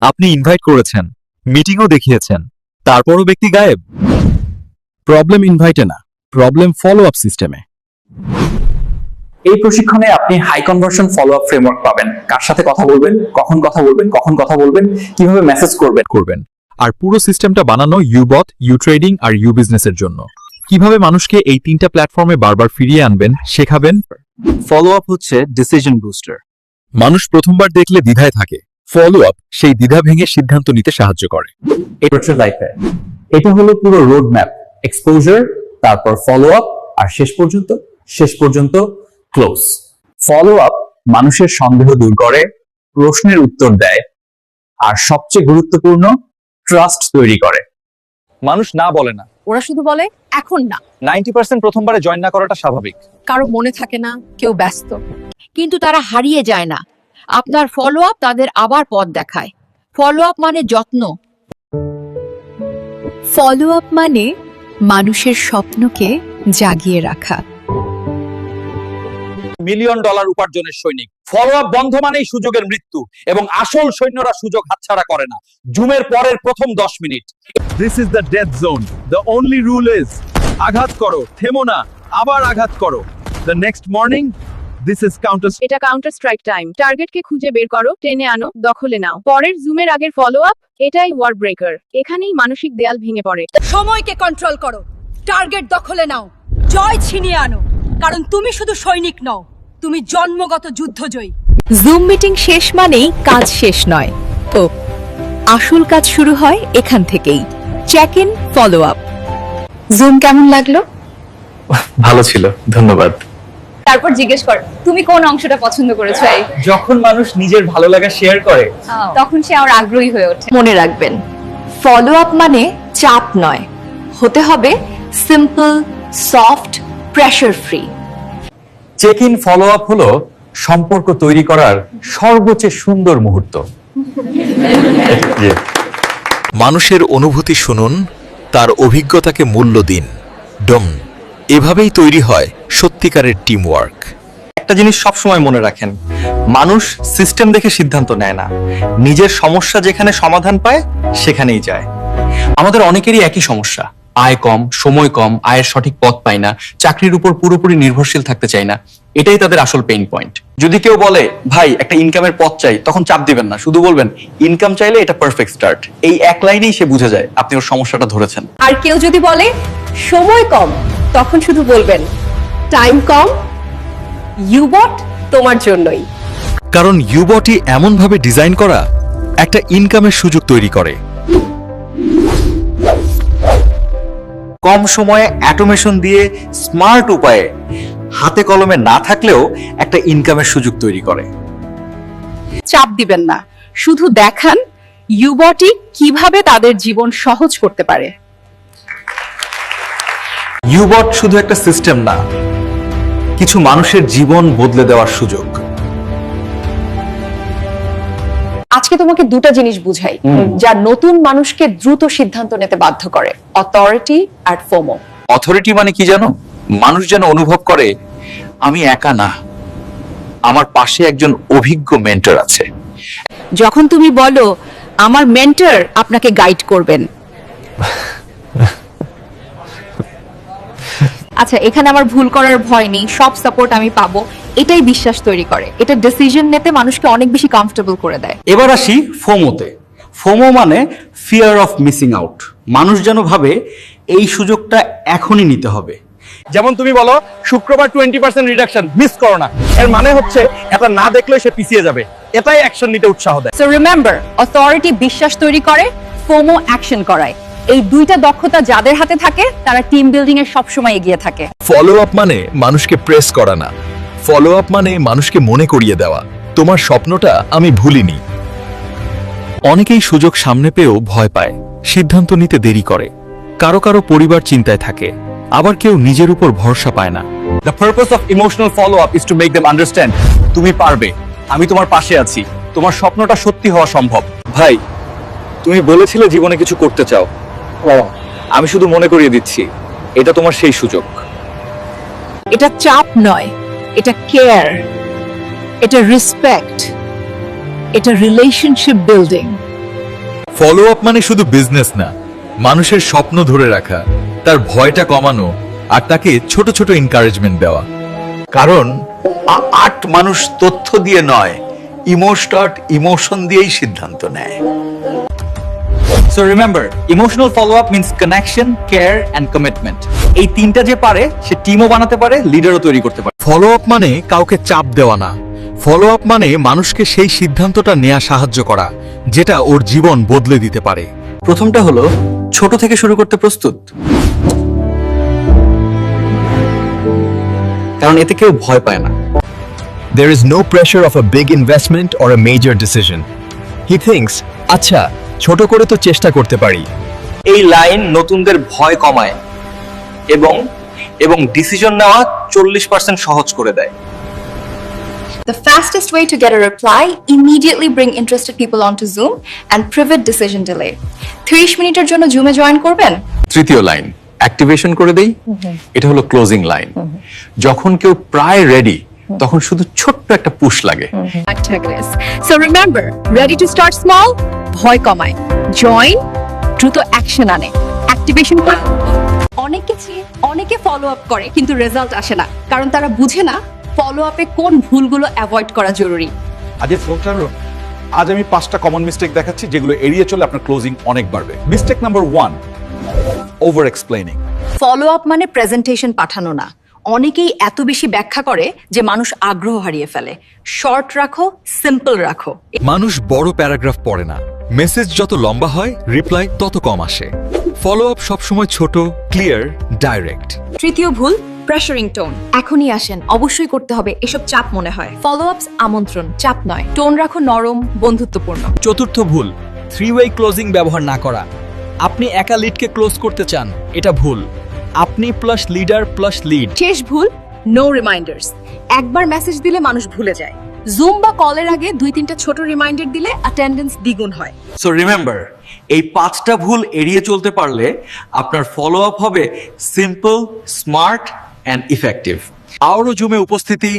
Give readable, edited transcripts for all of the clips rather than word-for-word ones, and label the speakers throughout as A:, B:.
A: আপনি ইনভাইট করেছেন, মিটিংও দেখিয়েছেন, তারপরও ব্যক্তি গায়েব।
B: প্রবলেম ইনভাইটে না, প্রবলেম ফলো আপ সিস্টেমে।
C: এই প্রশিক্ষণে আপনি high conversion follow up framework পাবেন। কার সাথে কথা বলবেন, কখন কথা বলবেন, কিভাবে মেসেজ করবেন।
A: আর পুরো সিস্টেমটা বানানো ইউবট, ইউ ট্রেডিং আর ইউ বিজনেসের জন্য। কিভাবে মানুষকে এই 3টা প্ল্যাটফর্মে বারবার ফিরিয়ে আনবেন, শেখাবেন।
B: ফলো আপ হচ্ছে ডিসিশন বুস্টার।
A: মানুষ প্রথমবার দেখলে দ্বিধায় থাকে, ফলো আপ সেই দ্বিধা ভেঙে সিদ্ধান্ত নিতে সাহায্য করে।
C: লাইফে এটা হলো পুরো রোড ম্যাপ, এক্সপোজার, তারপর ফলো আপ, আর শেষ পর্যন্ত ক্লোজ। ফলো আপ মানুষের সন্দেহ দূর করে, প্রশ্নের উত্তর দেয়, আর সবচেয়ে গুরুত্বপূর্ণ ট্রাস্ট তৈরি করে।
D: মানুষ না বলে না,
E: ওরা শুধু বলে এখন না।
D: 90% প্রথমবারে জয়েন না করাটা স্বাভাবিক।
E: কারো মনে থাকে না, কেউ ব্যস্ত।
F: কিন্তু তারা হারিয়ে যায় না। আপনার ফলো আপ তাদের আবার পথ দেখায়। ফলো আপ মানে যত্ন।
G: ফলো আপ মানে মানুষের স্বপ্নকে জাগিয়ে রাখা।
D: $1,000,000 উপার্জনের সৈনিক। ফলো আপ বন্ধ মানেই সুযোগের মৃত্যু, এবং আসল সৈন্যরা সুযোগ হাতছাড়া করে না। জুমের পরের প্রথম 10 minute.
B: This is the death zone. The only rule is আঘাত করো, থেমো না, আবার আঘাত করো। The next morning, this is counter.
E: এটা কাউন্টার স্ট্রাইক টাইম। টার্গেটকে খুঁজে বের করো, টেনে আনো, দখলে নাও। পরের জুমের আগের ফলো আপ, এটাই ওয়ার ব্রেকার। এখানেই মানসিক দেয়াল ভেঙে পড়ে।
H: সময়কে কন্ট্রোল করো, টার্গেট দখলে নাও, জয় ছিনিয়ে আনো। কারণ তুমি শুধু সৈনিক নও, তুমি জন্মগত যুদ্ধজয়ী।
G: জুম মিটিং শেষ মানেই কাজ শেষ নয়। ও আসল কাজ শুরু হয় এখান থেকেই। Check in, follow up. Zoom কেমন লাগলো?
C: ভালো ছিল, ধন্যবাদ।
I: তারপর জিজ্ঞেস কর তুমি কোন অংশটা পছন্দ করেছো।
C: যখন মানুষ নিজের ভালো লাগা শেয়ার করে,
I: তখন সে আর আগ্রহী হয়ে ওঠে।
G: মনে রাখবেন, ফলো আপ মানে চাপ নয়, হতে হবে simple, soft, pressure free.
C: Check in follow up হলো সম্পর্ক তৈরি করার সর্বোচ্চ সুন্দর মুহূর্ত।
A: মানুষের অনুভূতি শুনুন, তার অভিজ্ঞতাকে মূল্য দিন। এভাবেই তৈরি হয় সত্যিকারের টিম ওয়ার্ক।
C: একটা জিনিস সবসময় মনে রাখেন, মানুষ সিস্টেম দেখে সিদ্ধান্ত নেয় না, নিজের সমস্যা যেখানে সমাধান পায় সেখানেই যায়। আমাদের অনেকেরই একই সমস্যা, আয় কম, সময় কম, আয়ের সঠিক পথ পাই না, চাকরির উপর পুরোপুরি নির্ভরশীল থাকতে চাই না। এটাই তাদের আসল পেইন পয়েন্ট। যদি কেউ বলে ভাই একটা ইনকামের পথ চাই, তখন চাপ দিবেন না, শুধু বলবেন ইনকাম চাইলে এটা পারফেক্ট স্টার্ট। এই এক লাইনেই সে বুঝে যায় আপনি ওর সমস্যাটা ধরেছেন।
I: আর কেউ যদি বলে সময় কম, তখন শুধু বলবেন টাইম কম, ইউবট তোমার জন্যই।
A: কারণ ইউবটই এমনভাবে ডিজাইন করা একটা ইনকামের সুযোগ তৈরি করে।
C: কম সময়ে অটোমেশন দিয়ে স্মার্ট উপায়ে, হাতে কলমে না থাকলেও একটা ইনকামের সুযোগ তৈরি করে।
E: চাপ দিবেন না, শুধু দেখান ইউবটি কিভাবে তাদের জীবন সহজ করতে পারে।
C: ইউবট শুধু একটা সিস্টেম না, কিছু মানুষের জীবন বদলে দেওয়ার সুযোগ।
E: আজকে তোমাকে দুটো জিনিস বুঝাই যা নতুন মানুষকে দ্রুত সিদ্ধান্ত নিতে বাধ্য করে: অথরিটি আর ফোমো।
C: অথরিটি মানে কি জানো? মানুষ যেন অনুভব করে আমি একা না, আমার পাশে একজন অভিজ্ঞ মেন্টর আছে।
F: যখন তুমি বলো আমার মেন্টর আপনাকে গাইড করবেন।
I: আচ্ছা, এখানে আমার ভুল করার ভয় নেই, সব সাপোর্ট আমি পাবো, এটাই বিশ্বাস তৈরি করে। এটা ডিসিশন নিতে মানুষকে অনেক বেশি কমফোর্টেবল করে দেয়।
C: এবার আসি ফোমোতে। ফোমো মানে ফিয়ার অফ মিসিং আউট। মানুষ যেন ভাবে এই সুযোগটা এখনই নিতে হবে।
D: যেমন তুমি বলো শুক্রবার 20% রিডাকশন, মিস করো না। এর মানে হচ্ছে এটা না দেখলে সে পিছিয়ে যাবে। এটাই অ্যাকশন নিতে উৎসাহ দেয়।
I: সো রিমেম্বার, অথরিটি বিশ্বাস তৈরি করে, ফোমো অ্যাকশন করায়। এই দুইটা দক্ষতা যাদের হাতে থাকে তারা টিম বিল্ডিং এ সবসময় এগিয়ে থাকে।
A: ফলো আপ মানে মানুষকে প্রেস করা না, ফলো আপ মানে মানুষকে মনে করিয়ে দেওয়া তোমার স্বপ্নটা আমি ভুলিনি। অনেকেই সুযোগ সামনে পেয়েও ভয় পায়, সিদ্ধান্ত নিতে দেরি করে। কারো কারো পরিবার চিন্তায় থাকে, আবার কেউ নিজের উপর ভরসা পায় না।
C: The purpose of emotional follow up is to make them understand তুমি পারবে, আমি তোমার পাশে আছি, তোমার স্বপ্নটা সত্যি হওয়া সম্ভব। ভাই, তুমি বলেছিলে জীবনে কিছু করতে চাও, আমি শুধু মনে করিয়ে দিচ্ছি এটা তোমার সেই সুযোগ।
F: এটা চাপ নয়, এটা কেয়ার, এটা রেসপেক্ট, এটা রিলেশনশিপ বিল্ডিং।
A: ফলো আপ মানে শুধু বিজনেস না, মানুষের স্বপ্ন ধরে রাখা, তার ভয়টা কমানো আর তাকে ছোট ছোট এনকারেজমেন্ট দেওয়া।
J: কারণ আর্ট মানুষ তথ্য দিয়ে নয়, ইমোশন দিয়েই সিদ্ধান্ত নেয়।
C: So remember, emotional follow up means connection, care and commitment. এই তিনটা যে পারে সে টিমও বানাতে পারে, লিডারও তৈরি করতে পারে।
A: ফলো আপ মানে কাউকে চাপ দেওয়া না, ফলো আপ মানে মানুষকে সেই সিদ্ধান্তটা নেওয়া সাহায্য করা যেটা ওর জীবন বদলে দিতে পারে।
C: প্রথমটা হলো ছোট থেকে শুরু করতে প্রস্তুত, কারণ এতে কেউ ভয় পায় না।
A: There is no pressure of a big investment or a major decision. He thinks, আচ্ছা ছোট করে তো চেষ্টা করতে পারি।
C: এই লাইন নতুনদের ভয় কমায় এবং ডিসিশন নেওয়া 40% সহজ করে দেয়।
K: The fastest way to get a reply, immediately bring interested people onto Zoom and prevent decision delay. 30 মিনিটের জন্য জুমে জয়েন করবেন।
J: তৃতীয় লাইন অ্যাক্টিভেশন করে দেই, এটা হলো ক্লোজিং লাইন। যখন কেউ প্রায় রেডি, তখন শুধু ছোট্ট একটা পুশ লাগে।
I: So remember, ready to start small, ভয় কমায়, জয়েন, দ্রুত অ্যাকশন আনে, অ্যাক্টিভেশন করে। অনেকে ফলো আপ করে কিন্তু রেজাল্ট আসে না, কারণ তারা বুঝে না ফলো আপে কোন ভুলগুলো অ্যাভয়েড করা জরুরি।
B: আজ আমি 5টা কমন মিস্টেক দেখাচ্ছি যেগুলো এড়িয়ে চলে আপনার ক্লোজিং অনেক বাড়বে। Mistake number 1, over explaining.
I: Follow up মানে প্রেজেন্টেশন পাঠানো না। অনেকেই এত বেশি ব্যাখ্যা করে যে মানুষ আগ্রহ হারিয়ে ফেলে। শর্ট রাখো, সিম্পল রাখো।
A: মানুষ বড় প্যারাগ্রাফ পড়ে না, মেসেজ যত লম্বা হয় রিপ্লাই তত কম আসে। ফলো আপ সবসময় ছোট, ক্লিয়ার, ডাইরেক্ট।
I: তৃতীয় ভুল, প্রেশারিং টোন। এখনই আসেন, অবশ্যই করতে হবে, এসব চাপ মনে হয়। ফলো আপস আমন্ত্রণ, চাপ নয়। টোন রাখো নরম, বন্ধুত্বপূর্ণ।
D: চতুর্থ ভুল, 3-ওয়ে ক্লোজিং ব্যবহার না করা। আপনি একা লিডকে ক্লোজ করতে চান, এটা ভুল। আপনি প্লাস লিডার প্লাস লিড।
I: শেষ ভুল, নো রিমাইন্ডার্স। একবার মেসেজ দিলে মানুষ ভুলে যায়। জুম বা কলের আগে 2-3টা ছোট রিমাইন্ডার দিলে অ্যাটেন্ডেন্স দ্বিগুণ হয়।
C: সো রিমেম্বার, এই 5টা ভুল এড়িয়ে চলতে পারলে আপনার ফলো আপ হবে সিম্পল, স্মার্ট অ্যান্ড ইফেক্টিভ।
A: আরো জুমে উপস্থিতি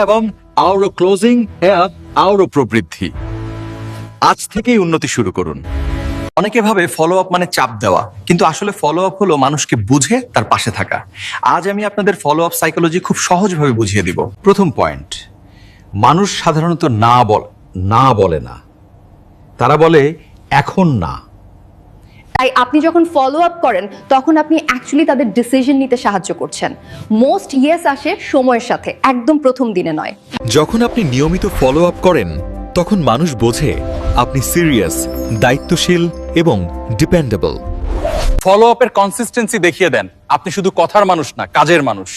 A: এবং আরো ক্লোজিং আরো প্রবৃদ্ধি। আজ থেকেই উন্নতি শুরু করুন।
C: অনেকে ভাবে ফলো আপ মানে চাপ দেওয়া, কিন্তু আসলে ফলো আপ হলো মানুষকে বুঝে তার পাশে থাকা। আজ আমি আপনাদের ফলো আপ সাইকোলজি খুব সহজভাবে বুঝিয়ে দিব।
J: প্রথম পয়েন্ট, মানুষ সাধারণত না বলে না, তারা বলে এখন না।
I: তাই আপনি যখন ফলো আপ করেন তখন আপনি অ্যাকচুয়ালি তাদের ডিসিশন নিতে সাহায্য করছেন। মোস্ট ইয়েস আসে সময়ের সাথে, একদম প্রথম দিনে নয়।
A: যখন আপনি নিয়মিত ফলো আপ করেন তখন মানুষ বোঝে আপনি সিরিয়াস, দায়িত্বশীল এবং ডিপেন্ডেবল।
D: ফলো আপের কনসিস্টেন্সি দেখিয়ে দেন আপনি শুধু কথার মানুষ না, কাজের মানুষ।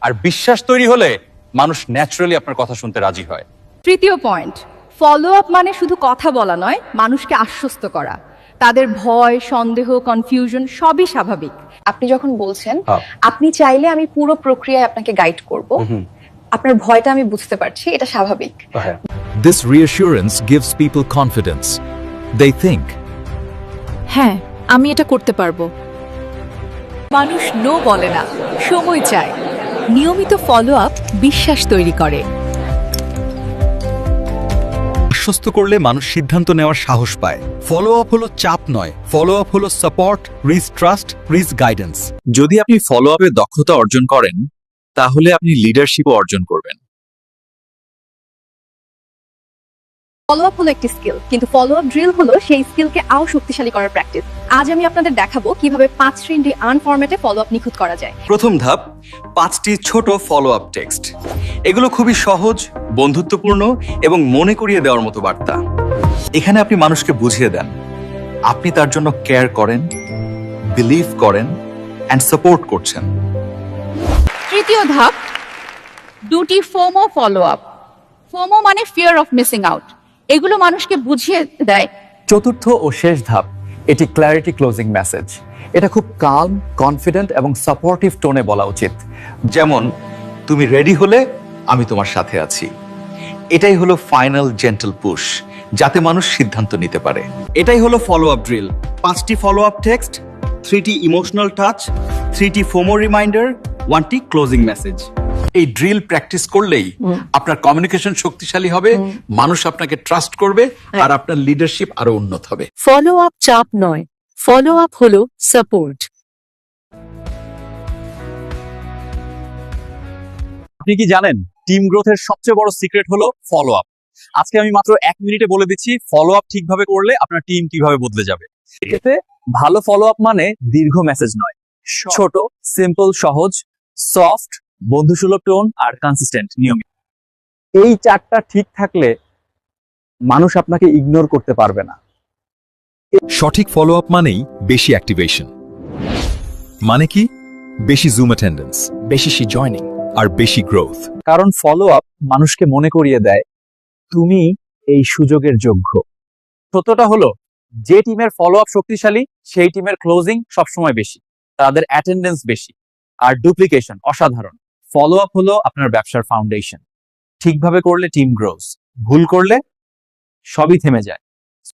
D: আর বিশ্বাস তৈরি হলে মানুষ ন্যাচারালি আপনার কথা শুনতে রাজি হয়।
I: তৃতীয় পয়েন্ট, ফলো আপ মানে শুধু কথা বলা নয়, মানুষকে আশ্বস্ত করা। তাদের ভয়, সন্দেহ, কনফিউশন সবই স্বাভাবিক। আপনি যখন বলছেন আপনি চাইলে আমি পুরো প্রক্রিয়ায় আপনাকে গাইড করব, আপনার ভয়টা আমি বুঝতে পারছি, এটা স্বাভাবিক।
A: This reassurance gives people confidence. They think,
G: হ্যাঁ আমি এটা করতে পারবো। মানুষ নো বলে না, সময় চায়। নিয়মিত ফলো আপ বিশ্বাস তৈরি করে।
A: আশ্বস্ত করলে মানুষ সিদ্ধান্ত নেওয়ার সাহস পায়। ফলো আপ হলো চাপ নয়, ফলো আপ হলো সাপোর্ট, ট্রাস্ট, গাইডেন্স। যদি আপনি ফলো আপে দক্ষতা অর্জন করেন তাহলে আপনি লিডারশিপও অর্জন করবেন।
I: ফলো আপ হলো একটি স্কিল, কিন্তু ফলো আপ ড্রিল হলো সেই স্কিলকে আরো শক্তিশালী করার প্র্যাকটিস। আজ আমি আপনাদের দেখাবো কিভাবে 5 শ্রেণী আর্ন ফরম্যাটে ফলো আপ নিখুঁত করা যায়।
C: প্রথম ধাপ, 5টি ছোট ফলো আপ টেক্সট। এগুলো খুবই সহজ, বন্ধুত্বপূর্ণ এবং মনে করিয়ে দেওয়ার মতো বার্তা। এখানে আপনি মানুষকে বুঝিয়ে দেন আপনি তার জন্য কেয়ার করেন, বিলিভ করেন অ্যান্ড সাপোর্ট করছেন।
F: তৃতীয় ধাপ, 2টি ফোমো ফলো আপ। ফোমো মানে ফিয়ার অফ মিসিং আউট। এগুলো মানুষকে বুঝিয়ে দেয়।
C: চতুর্থ ও শেষ ধাপ, এটি ক্ল্যারিটি ক্লোজিং মেসেজ। এটা খুব কালম, কনফিডেন্ট এবং সাপোর্টিভ টোনে বলা উচিত। যেমন, তুমি রেডি হলে আমি তোমার সাথে আছি। এটাই হলো ফাইনাল জেন্টল পুশ, যাতে মানুষ সিদ্ধান্ত নিতে পারে। এটাই হলো ফলো আপ ড্রিল। 5টি ফলো আপ টেক্সট, 3টি ইমোশনাল টাচ, 3টি ফোমো রিমাইন্ডার, 1টি ক্লোজিং মেসেজ।
D: এই ড্রিল প্র্যাকটিস করলেই আপনার কমিউনিকেশন শক্তিশালী হবে, মানুষ আপনাকে ট্রাস্ট করবে, আর আপনার লিডারশিপ আরো উন্নত হবে।
G: ফলো আপ চাপ নয়, ফলো আপ হলো সাপোর্ট।
D: আপনি কি জানেন টিম গ্রোথের সবচেয়ে বড় সিক্রেট হলো ফলো আপ? আজকে আমি মাত্র 1 মিনিটে বলে দিচ্ছি ফলো আপ ঠিকভাবে করলে আপনার টিম কিভাবে বদলে যাবে। এতে ভালো ফলো আপ মানে দীর্ঘ মেসেজ নয়, ছোট, সিম্পল, সহজ, সফট, বন্ধুসুলভ টোন আর কনসিস্টেন্ট, নিয়মিত। এই 4টা ঠিক থাকলে মানুষ আপনাকে ইগনোর করতে পারবে না।
A: সঠিক ফলো আপ মানেই বেশি অ্যাক্টিভেশন, মানে কি বেশি জুম অ্যাটেন্ডেন্স,
C: বেশি জয়নিং,
A: আর বেশি গ্রোথ।
D: কারণ ফলো আপ মানুষকে মনে করিয়ে দেয় তুমি এই সুযোগের যোগ্য। সত্যটা হলো যে টিমের ফলো আপ শক্তিশালী সেই টিমের ক্লোজিং সবসময় বেশি, তাদের অ্যাটেন্ডেন্স বেশি, আর ডুপ্লিকেশন অসাধারণ। ফলো আপ হলো আপনার ব্যবসার ফাউন্ডেশন। ঠিকভাবে করলে টিম গ্রোজ, ভুল করলে সবই থেমে যায়।